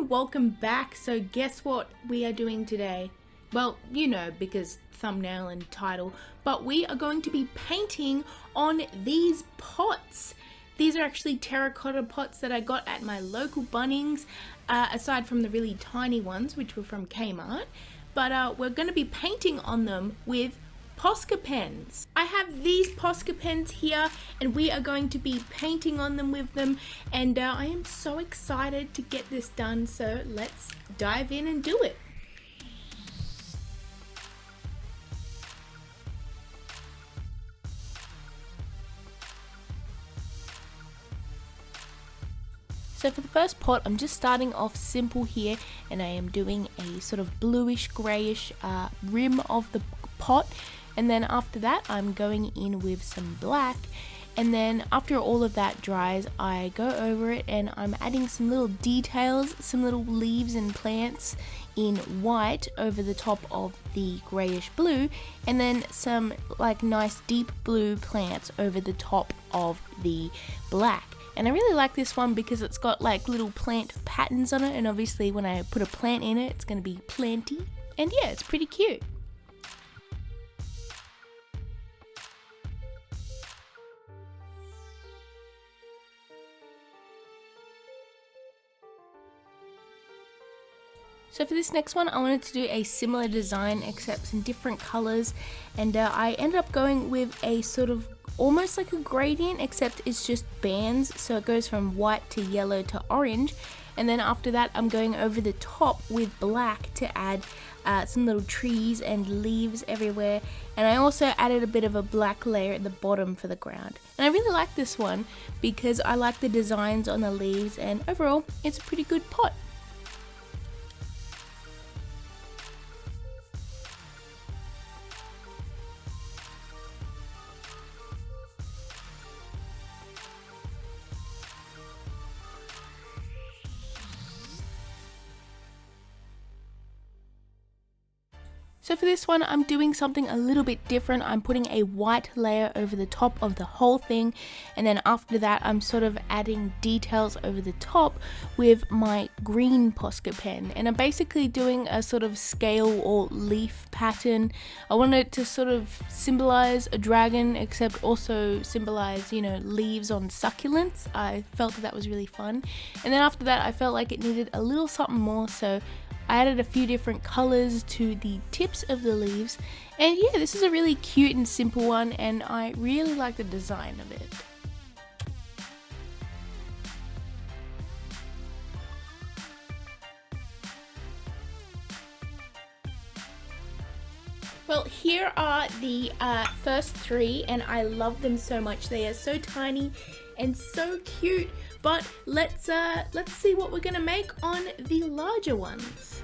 welcome back. So guess what we are doing today? Well, you know, because thumbnail and title, but we are going to be painting on these pots. These are actually terracotta pots that I got at my local Bunnings, aside from the really tiny ones, which were from Kmart. But we're going to be painting on them with POSCA pens. I have these POSCA pens here and we are going to be painting on them with them, and I am so excited to get this done, so let's dive in and do it. So for the first pot, I'm just starting off simple here, and I am doing a sort of bluish grayish rim of the pot, and then after that I'm going in with some black, and then after all of that dries I go over it and I'm adding some little details, some little leaves and plants in white over the top of the grayish blue, and then some like nice deep blue plants over the top of the black. And I really like this one because it's got like little plant patterns on it, and obviously when I put a plant in it, it's going to be planty. And yeah, it's pretty cute. So for this next one, I wanted to do a similar design except some different colors, and I ended up going with a sort of almost like a gradient, except it's just bands, so it goes from white to yellow to orange, and then after that I'm going over the top with black to add some little trees and leaves everywhere, and I also added a bit of a black layer at the bottom for the ground. And I really like this one because I like the designs on the leaves, and overall it's a pretty good pot. So for this one, I'm doing something a little bit different. I'm putting a white layer over the top of the whole thing, and then after that I'm sort of adding details over the top with my green POSCA pen, and I'm basically doing a sort of scale or leaf pattern. I wanted to sort of symbolize a dragon, except also symbolize, you know, leaves on succulents. I felt that was really fun, and then after that I felt like it needed a little something more, so I added a few different colors to the tips of the leaves, and yeah, this is a really cute and simple one, and I really like the design of it. Well, here are the first three, and I love them so much. They are so tiny and so cute, but let's see what we're gonna make on the larger ones.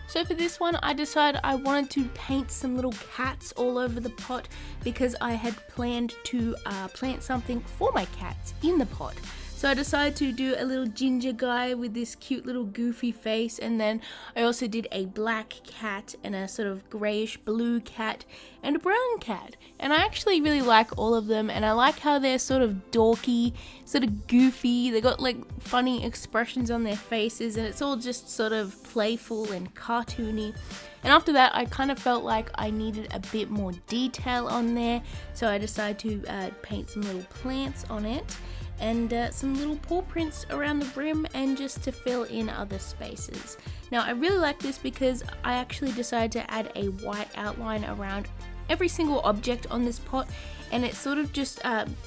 So for this one, I decided I wanted to paint some little cats all over the pot because I had planned to plant something for my cats in the pot. So I decided to do a little ginger guy with this cute little goofy face, and then I also did a black cat and a sort of grayish blue cat and a brown cat. And I actually really like all of them, and I like how they're sort of dorky, sort of goofy. They got like funny expressions on their faces, and it's all just sort of playful and cartoony. And after that I kind of felt like I needed a bit more detail on there, so I decided to paint some little plants on it, and some little paw prints around the rim, and just to fill in other spaces. Now I really like this because I actually decided to add a white outline around every single object on this pot, and it sort of just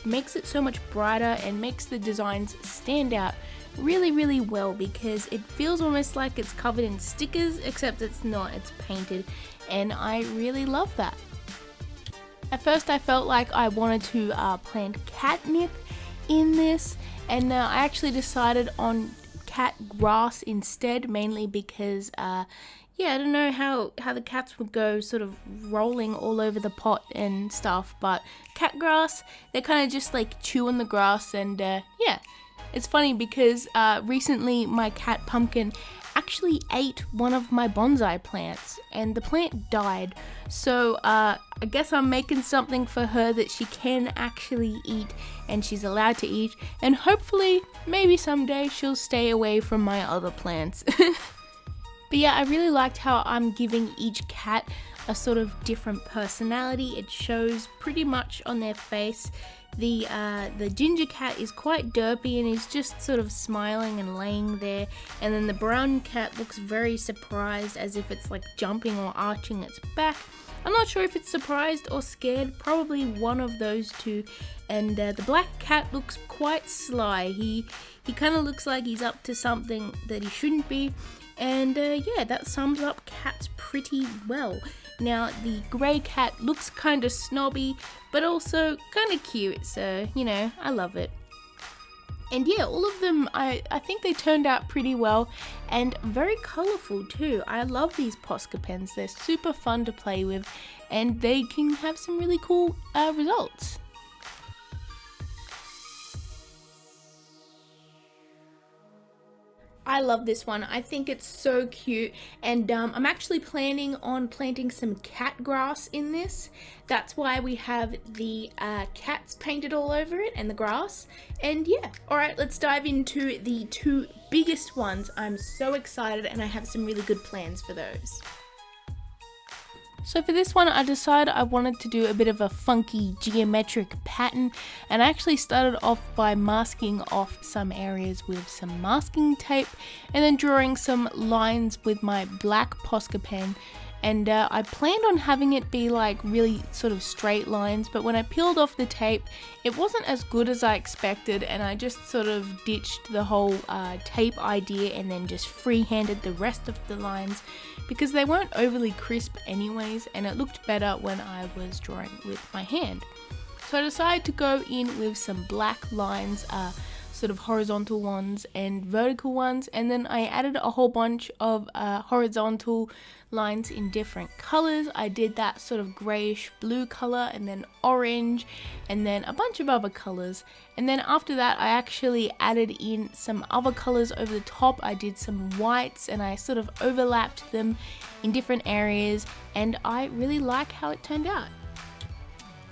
makes it so much brighter and makes the designs stand out really well, because it feels almost like it's covered in stickers, except it's not, it's painted, and I really love that. At first I felt like I wanted to plant catnip in this, and I actually decided on cat grass instead, mainly because yeah, I don't know how the cats would go sort of rolling all over the pot and stuff, but cat grass, they kind of just like chew on the grass, and yeah, it's funny because recently my cat Pumpkin actually ate one of my bonsai plants and the plant died, so I guess I'm making something for her that she can actually eat and she's allowed to eat, and hopefully maybe someday she'll stay away from my other plants. But yeah, I really liked how I'm giving each cat a sort of different personality. It shows pretty much on their face. The ginger cat is quite derpy and is just sort of smiling and laying there, and then the brown cat looks very surprised, as if it's like jumping or arching its back. I'm not sure if it's surprised or scared, probably one of those two. And the black cat looks quite sly. He kind of looks like he's up to something that he shouldn't be. And yeah, that sums up cats pretty well. Now, the grey cat looks kind of snobby, but also kind of cute, so, you know, I love it. And yeah, all of them, I think they turned out pretty well, and very colourful too. I love these POSCA pens. They're super fun to play with, and they can have some really cool results. I love this one. I think it's so cute, and I'm actually planning on planting some cat grass in this. That's why we have the cats painted all over it and the grass. And yeah, alright, let's dive into the two biggest ones. I'm so excited, and I have some really good plans for those. So for this one, I decided I wanted to do a bit of a funky geometric pattern, and I actually started off by masking off some areas with some masking tape and then drawing some lines with my black POSCA pen. And I planned on having it be like really sort of straight lines, but when I peeled off the tape, it wasn't as good as I expected, and I just sort of ditched the whole tape idea and then just freehanded the rest of the lines because they weren't overly crisp anyways, and it looked better when I was drawing with my hand. So I decided to go in with some black lines, sort of horizontal ones and vertical ones, and then I added a whole bunch of horizontal lines in different colors. I did that sort of grayish blue color, and then orange, and then a bunch of other colors. And then after that, I actually added in some other colors over the top. I did some whites, and I sort of overlapped them in different areas, and I really like how it turned out.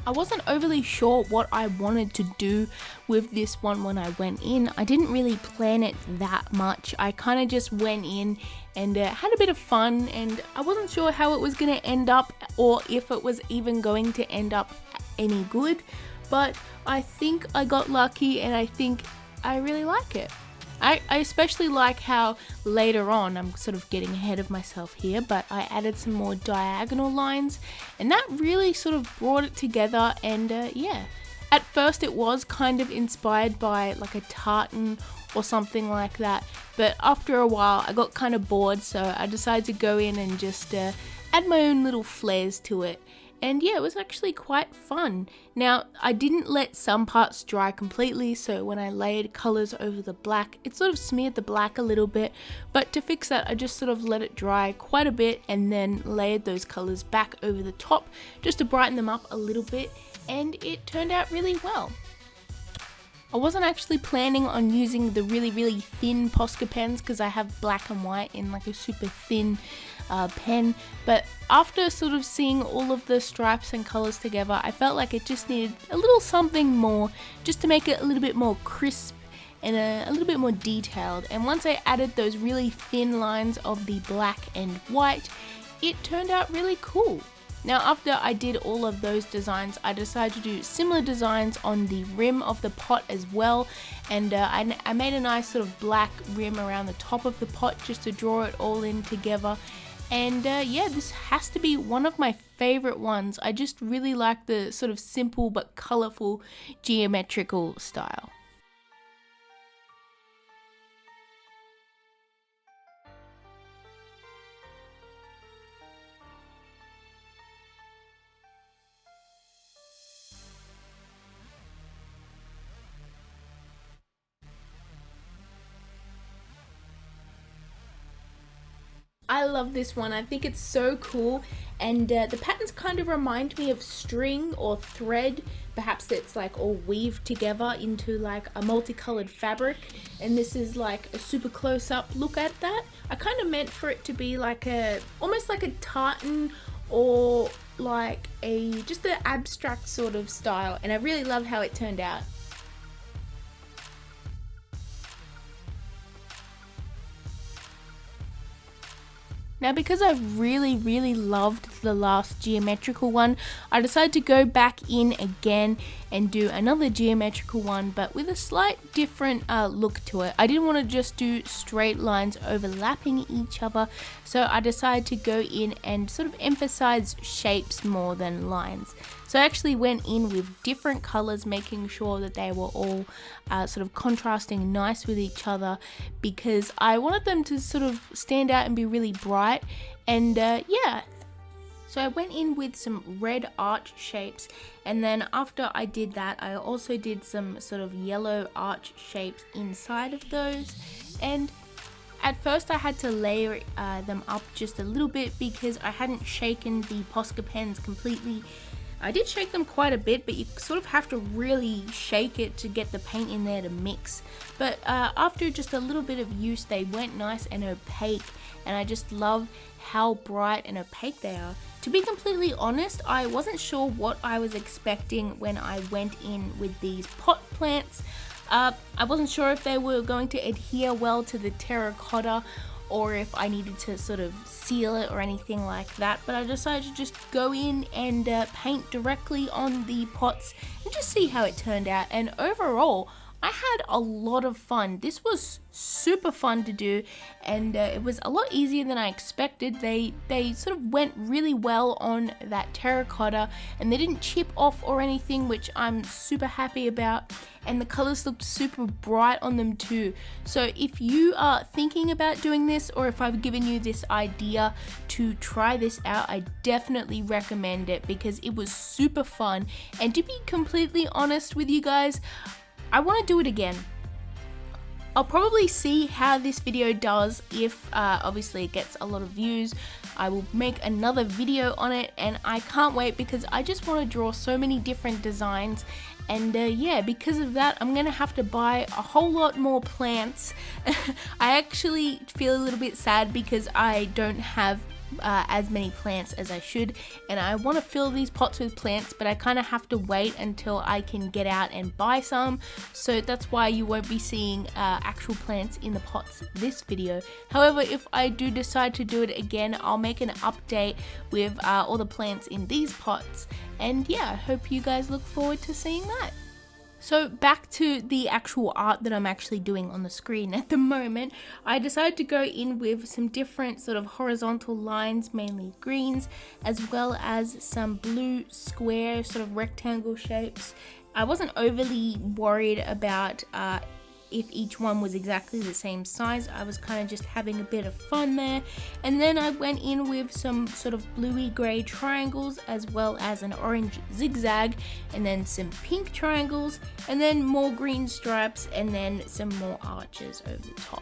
I wasn't overly sure what I wanted to do with this one when I went in. I didn't really plan it that much. I kind of just went in and had a bit of fun, and I wasn't sure how it was going to end up or if it was even going to end up any good, but I think I got lucky, and I think I really like it. I especially like how later on, I'm sort of getting ahead of myself here, but I added some more diagonal lines, and that really sort of brought it together. And yeah, at first it was kind of inspired by like a tartan or something like that, but after a while I got kind of bored, so I decided to go in and just add my own little flares to it. And yeah, it was actually quite fun. Now, I didn't let some parts dry completely, so when I layered colors over the black, it sort of smeared the black a little bit, but to fix that, I just sort of let it dry quite a bit and then layered those colors back over the top just to brighten them up a little bit, and it turned out really well. I wasn't actually planning on using the really thin POSCA pens because I have black and white in like a super thin pen, but after sort of seeing all of the stripes and colors together, I felt like it just needed a little something more just to make it a little bit more crisp and a little bit more detailed. And once I added those really thin lines of the black and white, it turned out really cool. Now, after I did all of those designs, I decided to do similar designs on the rim of the pot as well, and I made a nice sort of black rim around the top of the pot just to draw it all in together. And yeah, this has to be one of my favorite ones. I just really like the sort of simple but colorful geometrical style. I love this one. I think it's so cool, and the patterns kind of remind me of string or thread. Perhaps it's like all weaved together into like a multicolored fabric, and this is like a super close-up look at that. I kind of meant for it to be like almost like a tartan or like just an abstract sort of style, and I really loved how it turned out. Now, because I really loved the last geometrical one, I decided to go back in again and do another geometrical one, but with a slight different look to it. I didn't want to just do straight lines overlapping each other, so I decided to go in and sort of emphasize shapes more than lines. So I actually went in with different colors, making sure that they were all sort of contrasting nice with each other, because I wanted them to sort of stand out and be really bright. And yeah, so I went in with some red arch shapes, and then after I did that, I also did some sort of yellow arch shapes inside of those. And at first I had to layer them up just a little bit because I hadn't shaken the POSCA pens completely. I did shake them quite a bit, but you sort of have to really shake it to get the paint in there to mix. But after just a little bit of use, they went nice and opaque, and I just love how bright and opaque they are. To be completely honest, I wasn't sure what I was expecting when I went in with these pot plants. I wasn't sure if they were going to adhere well to the terracotta, or if I needed to sort of seal it or anything like that, but I decided to just go in and paint directly on the pots and just see how it turned out. And overall, I had a lot of fun. This was super fun to do, and it was a lot easier than I expected. They sort of went really well on that terracotta, and they didn't chip off or anything, which I'm super happy about. And the colors looked super bright on them too. So if you are thinking about doing this, or if I've given you this idea to try this out, I definitely recommend it because it was super fun. And to be completely honest with you guys, I want to do it again. I'll probably see how this video does. If obviously it gets a lot of views, I will make another video on it, and I can't wait because I just want to draw so many different designs. And yeah, because of that, I'm gonna have to buy a whole lot more plants. I actually feel a little bit sad because I don't have as many plants as I should, and I want to fill these pots with plants, but I kind of have to wait until I can get out and buy some. So that's why you won't be seeing actual plants in the pots this video. However, if I do decide to do it again, I'll make an update with all the plants in these pots. And yeah, I hope you guys look forward to seeing that. So back to the actual art that I'm actually doing on the screen at the moment, I decided to go in with some different sort of horizontal lines, mainly greens, as well as some blue square sort of rectangle shapes. I wasn't overly worried about if each one was exactly the same size. I was kind of just having a bit of fun there. And then I went in with some sort of bluey grey triangles, as well as an orange zigzag, and then some pink triangles, and then more green stripes, and then some more arches over the top.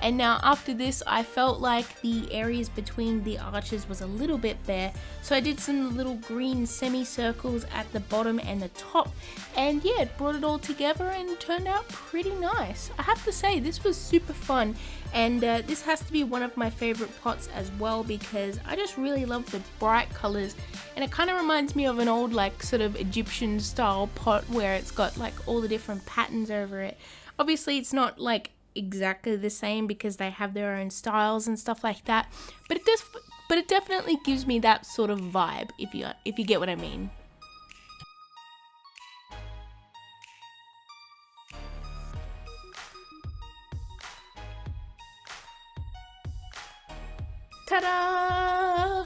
And now after this, I felt like the areas between the arches was a little bit bare, so I did some little green semicircles at the bottom and the top, and yeah, it brought it all together and turned out pretty nice. I have to say, this was super fun, and this has to be one of my favorite pots as well because I just really love the bright colors, and it kind of reminds me of an old like sort of Egyptian style pot where it's got like all the different patterns over it. Obviously it's not like exactly the same because they have their own styles and stuff like that, but it definitely gives me that sort of vibe, if you get what I mean. Ta-da!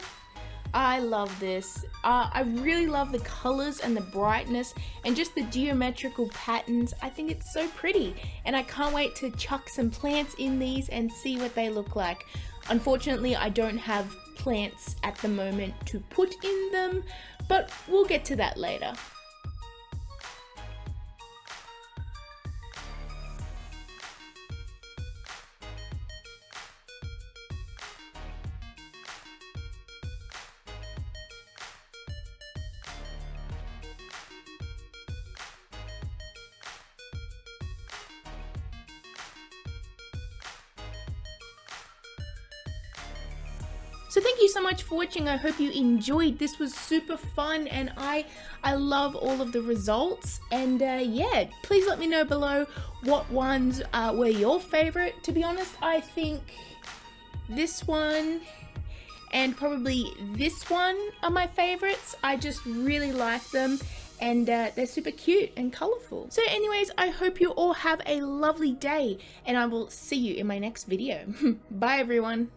I love this. I really love the colors and the brightness and just the geometrical patterns. I think it's so pretty, and I can't wait to chuck some plants in these and see what they look like. Unfortunately, I don't have plants at the moment to put in them, but we'll get to that later. So thank you so much for watching. I hope you enjoyed. This was super fun, and I love all of the results. And yeah, please let me know below what ones were your favorite. To be honest, I think this one and probably this one are my favorites. I just really like them, and they're super cute and colorful. So anyways, I hope you all have a lovely day, and I will see you in my next video. Bye everyone.